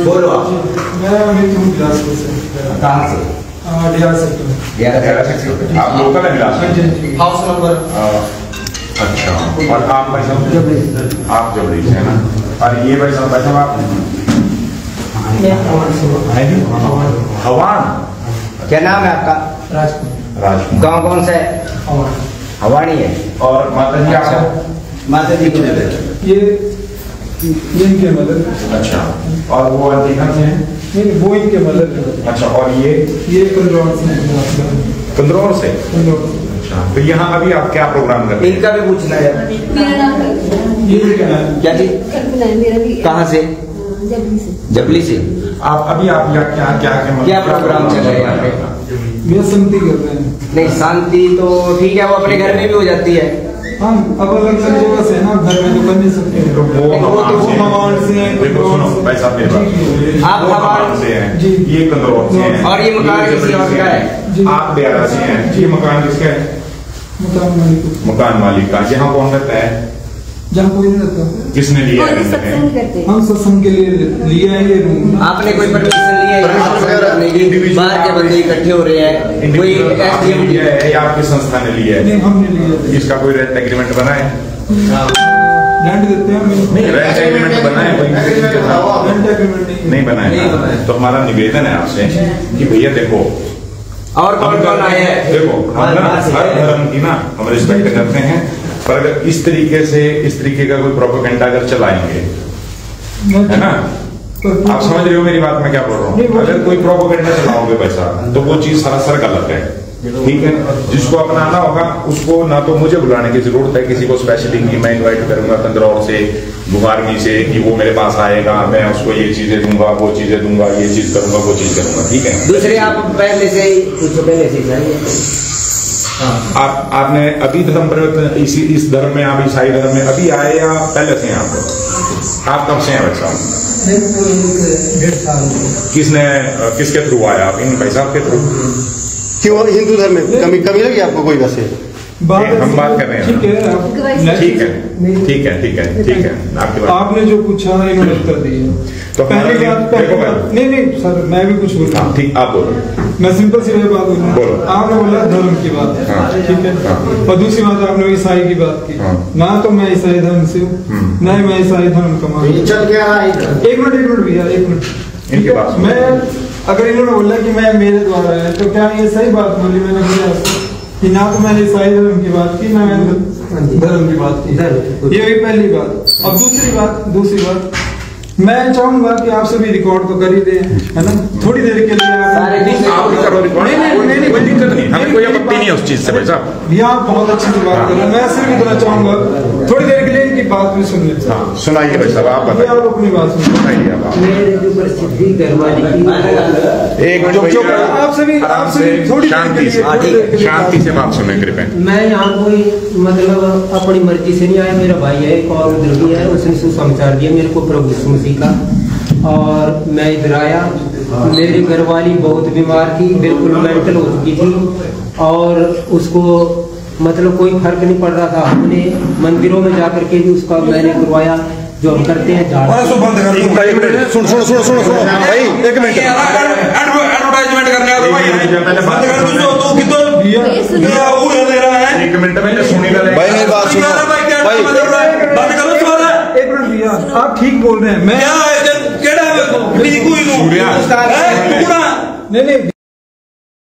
बोलो आप। मैं अमित हूँ बिलासपुर से। कहाँ से? डिहार सेक्टर। आप लोकल है बिलासपुर? House number. अच्छा, और आप भाई साहब? आप जबरी से है ना? और ये भाई साहब आप हवान? क्या नाम है आपका? राजकुमार। गाँव कौन सा है? हवानी है। और माता जी आपका? माता जी को ये इनके मदद। अच्छा, और वो आंटी कहाँ से हैं? नहीं, वो इनके मदद। अच्छा, और ये कंदौर से। कंदौर से? कंदौर। अच्छा, तो यहाँ अभी आप क्या प्रोग्राम कर रहे हैं? इनका भी पूछना है। मेरा नाम ये क्या है? क्या जी? मेरा भी। कहाँ से? जबली से। जबली से। आप यहाँ क्या प्रोग्राम चल रहा है यहाँ पे? ये शांति कर रहे हैं। नहीं, शांति तो ठीक है, वो अपने घर में भी हो जाती है। हम अब अलग अलग जगह से ना, घर में तो कर नहीं सकते। तो वो हवान से हैं। देखो सुनो भाई साहब मेरे पास, आप हवान से हैं, ये कंदौर से हैं, और ये मकान किसी और का है? आप बेरा से हैं। ये मकान किसका है? मकान मालिक। मकान मालिक का। यहाँ कौन रहता है? जहाँ कोई नहीं रहता। किसने लिया है? सत्संग करते हैं। हम सत्संग के लिए लिया है ये रूम। आपने कोई परमिशन लिया है? बाहर के बंदे इकट्ठे हो रहे हैं, कोई आपने लिया है या आपकी संस्था ने लिया है? नहीं, हमने लिया है। इसका कोई रेंट एग्रीमेंट बना है? रेंट देते हैं। नहीं, रेंट एग्रीमेंट बना है कोई? रेंट एग्रीमेंट नहीं बना है। तो हमारा निवेदन है आपसे कि भैया देखो, और कौन कौन आए हैं? देखो हम ना हर धर्म की ना हम रिस्पेक्ट करते हैं, पर अगर इस तरीके का कोई प्रोपेगेंडा अगर चलाएंगे, है ना, आप समझ रहे हो मेरी बात मैं क्या बोल रहा हूँ? अगर कोई प्रोपेगेंडा चलाओगे वैसा तो वो चीज सरासर गलत है। ठीक है, जिसको अपनाना होगा उसको ना तो मुझे बुलाने की जरूरत है किसी को स्पेशली कि मैं इनवाइट करूंगा कंदौर से, बुगारनी से, कि वो मेरे पास आएगा, मैं उसको ये चीजें दूंगा, वो चीजें दूंगा, ये चीज करूंगा, वो चीज करूंगा। ठीक है, दूसरे आप पहले से ही कुछ पहले से चाहिए। आपने अभी धर्म परिवर्तन इस धर्म में, आप ईसाई धर्म में अभी आए या पहले से हैं? आप कब से हैं भाई साहब? 1.5 साल। किसके थ्रू आया आप? इन भाई साहब के थ्रू? क्यों हिंदू धर्म में कमी लगी आपको कोई? वैसे हम बात कर रहे हैं। ठीक है, आपकी बात आपने जो पूछा इन्होंने उत्तर दिया। तो पहली बात नहीं सर, मैं भी कुछ बोलूँ। ठीक, आप बोलो। मैं सिंपल सी बात बोलूँ। आपने बोला धर्म की बात, ठीक है, और दूसरी बात आपने ईसाई की बात की। ना तो मैं ईसाई धर्म से हूँ, ना ही मैं ईसाई धर्म का मानता हूँ। एक मिनट भैया, एक मिनट। इनकी बात मैं अगर इन्होंने बोला कि मैं मेरे द्वारा है, तो क्या ये सही बात बोली मैंने बोला कि ना तो मैंने ईसाई धर्म की बात की, ना मैंने धर्म की बात की। ये हुई पहली बात। अब दूसरी बात मैं चाहूंगा कि आप सभी रिकॉर्ड तो कर ही दें, है ना, थोड़ी देर के लिए आप करो रिकॉर्ड। नहीं, कोई दिक्कत नहीं, हमें कोई आपत्ति नहीं है उस चीज से भाई साहब। भैया आप बहुत अच्छी से बात कर रहे हैं। मैं सिर्फ इतना चाहूंगा थोड़ी देर के लिए इनकी बात भी सुन लेते हैं। सुनाइए भाई साहब, आप बताइए, आप अपनी बात सुनाइए। एक मिनट, आप सभी थोड़ी शांति से बात सुने कृपया। मैं यहाँ कोई मतलब अपनी मर्जी से नहीं आया। मेरा भाई है एक और उधर भी है, उसने सुसमाचार दिया मेरे को प्रभु यीशु मसीह का, और मैं इधर आया। मेरी घरवाली बहुत बीमार थी, बिल्कुल मेंटल हो चुकी थी, और उसको मतलब कोई फर्क नहीं पड़ रहा था। हमने मंदिरों में जाकर के भी उसका मैंने करवाया, जो हम करते हैं। सुनो भाई, एक मिनट एडवर्टाइजमेंट करने वाला भाई एक मिनट पहले सुनी भाई मेरी बात सुनो भाई। एक मिनट भैया, आप ठीक बोल रहे हैं। मैं नहीं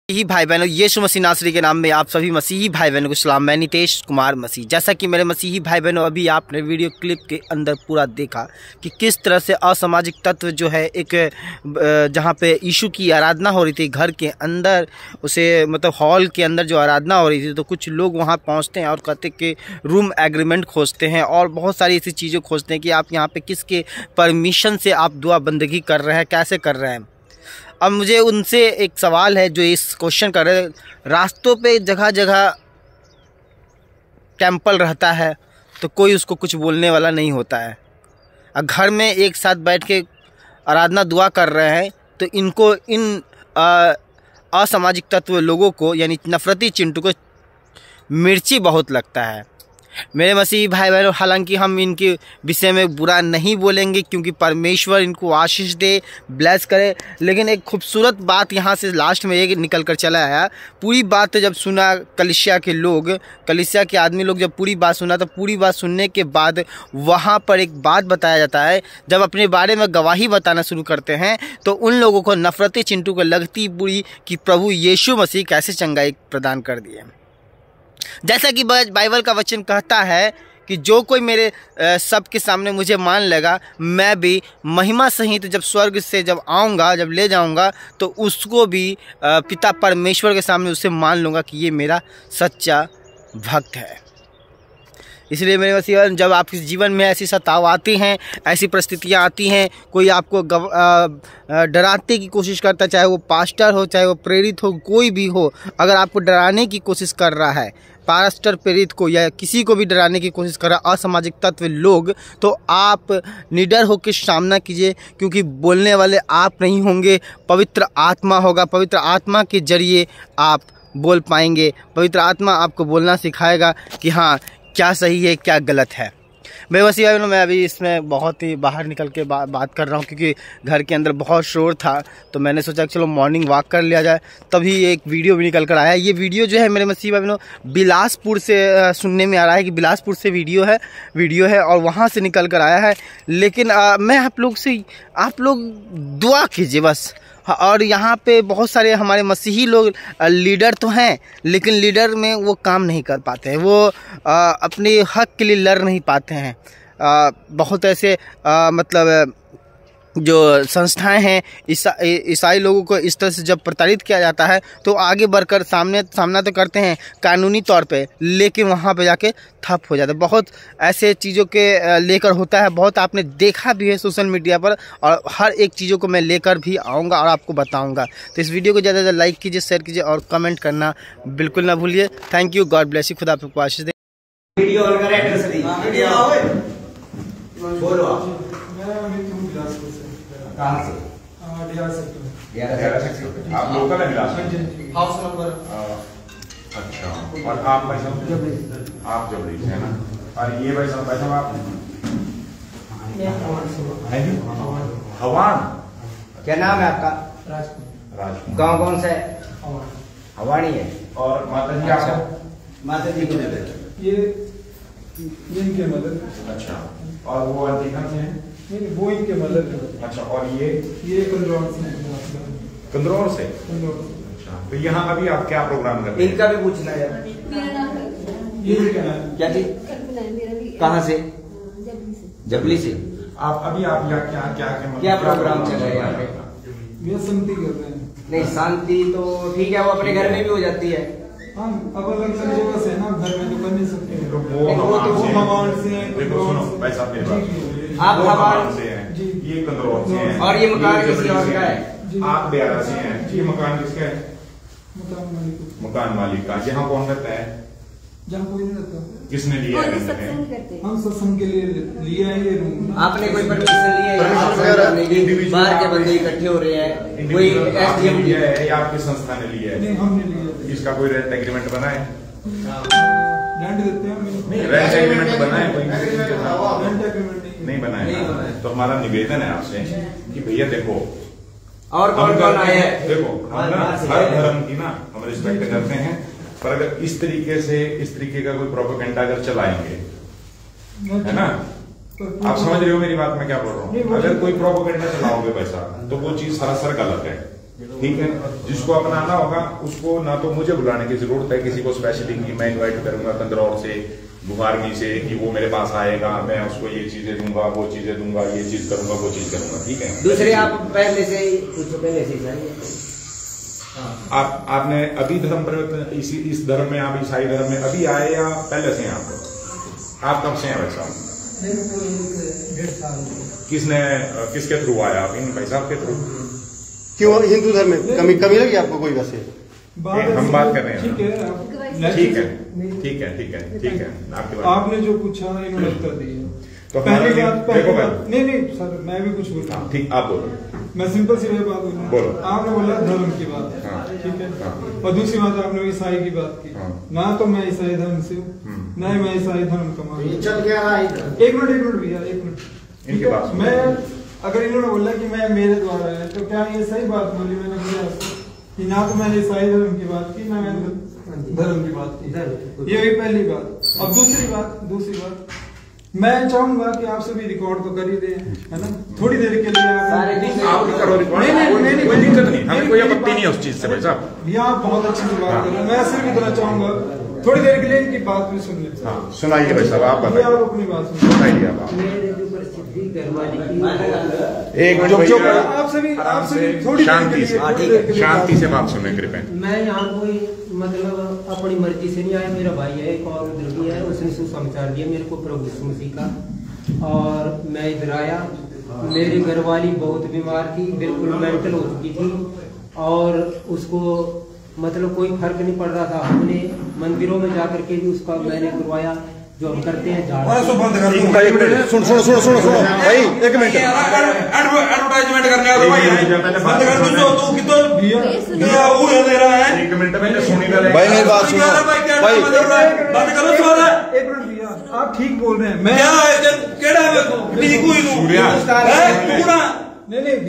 मसीही भाई बहनों, यीशु मसीह नासरी के नाम में आप सभी मसीही भाई बहनों को सलाम। मैं नितेश कुमार मसीह। जैसा कि मेरे मसीही भाई बहनों, अभी आपने वीडियो क्लिप के अंदर पूरा देखा कि किस तरह से असामाजिक तत्व जो है एक जहां पे यीशु की आराधना हो रही थी घर के अंदर, उसे मतलब हॉल के अंदर जो आराधना हो रही थी, तो कुछ लोग वहां पहुंचते हैं और कहते कि रूम एग्रीमेंट खोजते हैं और बहुत सारी ऐसी चीज़ें खोजते हैं कि आप यहाँ पर किसके परमिशन से आप दुआ बंदगी कर रहे हैं, कैसे कर रहे हैं। अब मुझे उनसे एक सवाल है जो इस क्वेश्चन कर रहे हैं। रास्तों पे जगह जगह टेम्पल रहता है तो कोई उसको कुछ बोलने वाला नहीं होता है। घर में एक साथ बैठ के आराधना दुआ कर रहे हैं तो इनको इन असामाजिक तत्व लोगों को यानी नफरती चिंटू को मिर्ची बहुत लगता है। मेरे मसीही भाई बहनों, हालांकि हम इनके विषय में बुरा नहीं बोलेंगे क्योंकि परमेश्वर इनको आशीष दे, ब्लेस करे, लेकिन एक खूबसूरत बात यहाँ से लास्ट में ये निकल कर चला आया। पूरी बात जब सुना कलीसिया के लोग, कलीसिया के आदमी लोग जब पूरी बात सुना, तो पूरी बात सुनने के बाद वहाँ पर एक बात बताया जाता है। जब अपने बारे में गवाही बताना शुरू करते हैं तो उन लोगों को नफरती चिंटू को लगती बुरी कि प्रभु यीशु मसीह कैसे चंगाई प्रदान कर दिए। जैसा कि बाइबल का वचन कहता है कि जो कोई मेरे सबके सामने मुझे मान लेगा, मैं भी महिमा सहित जब स्वर्ग से जब आऊँगा, जब ले जाऊँगा, तो उसको भी पिता परमेश्वर के सामने उससे मान लूँगा कि ये मेरा सच्चा भक्त है। इसलिए मेरे मसीह, जब आपके जीवन में ऐसी सताव आती हैं, ऐसी परिस्थितियाँ आती हैं, कोई आपको डराने की कोशिश करता है, चाहे वो पास्टर हो, चाहे वो प्रेरित हो, कोई भी हो, अगर आपको डराने की कोशिश कर रहा है, पास्टर प्रेरित को या किसी को भी डराने की कोशिश कर रहा है असामाजिक तत्व लोग, तो आप निडर होकर सामना कीजिए, क्योंकि बोलने वाले आप नहीं होंगे, पवित्र आत्मा होगा। पवित्र आत्मा के जरिए आप बोल पाएंगे। पवित्र आत्मा आपको बोलना सिखाएगा कि हाँ, क्या सही है, क्या गलत है। मैं वैसे मैं अभी इसमें बहुत ही बाहर निकल के बात कर रहा हूँ, क्योंकि घर के अंदर बहुत शोर था, तो मैंने सोचा कि चलो मॉर्निंग वॉक कर लिया जाए। तभी एक वीडियो भी निकल कर आया। ये वीडियो जो है मेरे मसीह भाइयों बिलासपुर से सुनने में आ रहा है कि बिलासपुर से वीडियो है और वहाँ से निकल कर आया है। लेकिन मैं आप लोग दुआ कीजिए बस। और यहाँ पे बहुत सारे हमारे मसीही लोग लीडर तो हैं, लेकिन लीडर में वो काम नहीं कर पाते हैं, वो अपने हक के लिए लड़ नहीं पाते हैं। बहुत ऐसे मतलब जो संस्थाएं हैं, ईसाई लोगों को इस तरह से जब प्रताड़ित किया जाता है तो आगे बढ़कर सामना तो करते हैं कानूनी तौर पे, लेकिन वहाँ पे जाके ठप हो जाता है। बहुत ऐसे चीज़ों के लेकर होता है, बहुत आपने देखा भी है सोशल मीडिया पर, और हर एक चीज़ों को मैं लेकर भी आऊँगा और आपको बताऊँगा। तो इस वीडियो को ज़्यादा से ज़्यादा लाइक कीजिए, शेयर कीजिए और कमेंट करना बिल्कुल ना भूलिए। Thank you, God bless you, खुदा आपको आशीष दे। वीडियो ऑन करें, एड्रेस दी बोलो आप। कहाँ से? आप लोकल है बिलासपुर? House number. अच्छा, और आप भाई साहब? आप जबरी से है ना? और ये भाई साहब आप हवान? क्या नाम है आपका? राजकुमार। गाँव कौन सा है? हवानी है। और माता जी आपका? माता जी को ये इनके मदद। अच्छा, और वो आंटी कहाँ से हैं? वो इनके मदद। अच्छा, और ये कंदरौर से। कंदरौर से? अच्छा, तो यहाँ अभी आप क्या प्रोग्राम कर रहे हैं? इनका भी पूछना है। ये क्या है? क्या चीज? कहाँ से? जबली से। आप अभी आप यहाँ क्या प्रोग्राम चल रहा है यहाँ पे? ये शांति कर रहे हैं। नहीं, शांति तो ठीक है, वो अपने घर में भी हो जाती है। हाँ, अब अलग जगह से ना, घर में तो कर नहीं सकते। वो हवान से हैं। देखो सुनो भाई साहब, मेरी बात, आप हवान से हैं, ये कंदरौर से हैं, और ये मकान किसी और का है? आप बिहार से हैं, ये मकान किसका है? मकान मालिक का। यहाँ कौन रहता है? जहाँ कोई नहीं रहता। किसने लिया है? हम सत्संग के लिए लिया है ये रूम। आपने कोई परमिशन लिया है? बाहर के बंदे इकट्ठे हो रहे हैं, कोई SDM लिया है या आपकी संस्था ने लिया है? नहीं, हमने लिया। इसका कोई रेंट एग्रीमेंट बना है? रेंट देते हैं। नहीं, रेंट एग्रीमेंट बना है कोई? रेंट एग्रीमेंट नहीं बना है। तो हमारा निवेदन है आपसे कि भैया देखो, और कौन आए हैं? देखो, हम ना हर धर्म की ना हम रिस्पेक्ट करते हैं, पर अगर इस तरीके का कोई प्रोपेगेंडा अगर चलाएंगे, है ना, आप समझ रहे हो मेरी बात, मैं क्या बोल रहा हूँ? अगर कोई प्रोपेगेंडा चलाओगे वैसा, तो वो चीज सरासर गलत है। ठीक है, जिसको अपनाना होगा उसको ना तो मुझे बुलाने की जरूरत है, किसी को स्पेशली कि मैं इन्वाइट करूंगा कंदरौर से, गुहारगी से, कि वो मेरे पास आएगा, मैं उसको ये चीजें दूंगा, वो चीजें दूंगा, ये चीज करूंगा, वो चीज करूंगा। ठीक है, दूसरे आप पहले से ही चाहिए। आपने अभी धर्म परिवर्तन, इस धर्म में, आप ईसाई धर्म में अभी आए या पहले से हैं? आप कब से हैं वैसा? किसके थ्रू आया आप? इन भाई साहब के थ्रू? क्यों हिंदू धर्म में कमी लगी आपको कोई? वैसे हम बात कर रहे हैं। ठीक है, आपकी बात। आपने जो पूछा इन्होंने उत्तर दिया। तो पहली देखो बात नहीं सर, मैं भी कुछ बोलूँ। ठीक, आप बोलो। मैं सिंपल सी बात बोलूँ। आपने बोला धर्म की बात, ठीक है, और दूसरी बात आपने ईसाई की बात की। ना तो मैं ईसाई धर्म से हूँ, ना मैं ईसाई धर्म का मानता हूँ। चल क्या रहा है? एक मिनट भैया, एक मिनट। इनके पास मैं अगर इन्होंने बोला कि मैं मेरे द्वारा है, तो क्या ये सही बात बोली मैंने भैया कि ना तो मैंने ईसाई धर्म की बात की, ना मैंने धर्म की बात की। ये हुई पहली बात। अब दूसरी बात मैं चाहूंगा कि आप सभी रिकॉर्ड तो कर ही दे, है ना, थोड़ी देर के लिए आप करो रिकॉर्ड। नहीं, कोई दिक्कत नहीं, हमें कोई आपत्ति नहीं है उस चीज से भाई साहब। भैया आप बहुत अच्छी से बात कर रहे हैं, मैं सिर्फ इतना चाहूंगा थोड़ी देर के लिए इनकी बात भी सुन लेते। हाँ, सुनाइए भाई साहब, आप बताइए, आप अपनी बात सुनाइए आप। मेरे जो परिस्थिति घरवाली की एक चुप आप सभी थोड़ी शांति से बात सुने कृपया। मैं यहाँ कोई मतलब अपनी मर्जी से नहीं आया। मेरा भाई है एक और उधर भी है, उसने सुसमाचार दिया मेरे को प्रभु यीशु मसीह का, और मैं इधर आया। मेरी घरवाली बहुत बीमार थी, बिल्कुल मेंटल हो चुकी थी, और उसको मतलब कोई फर्क नहीं पड़ रहा था। हमने मंदिरों में जाकर के भी उसका मैंने करवाया, जो हम करते हैं झाड़। सुनो भाई, एक मिनट। एडवर्टाइजमेंट करने वाला भाई बंद कर दो, तू कितना वो दे रहा है। एक मिनट में सुनी ना भाई मेरी बात सुनो भाई, बंद करो सवाल। एक मिनट भैया, आप ठीक बोल रहे हैं। मैं क्या है केड़ा है? नहीं कोई नहीं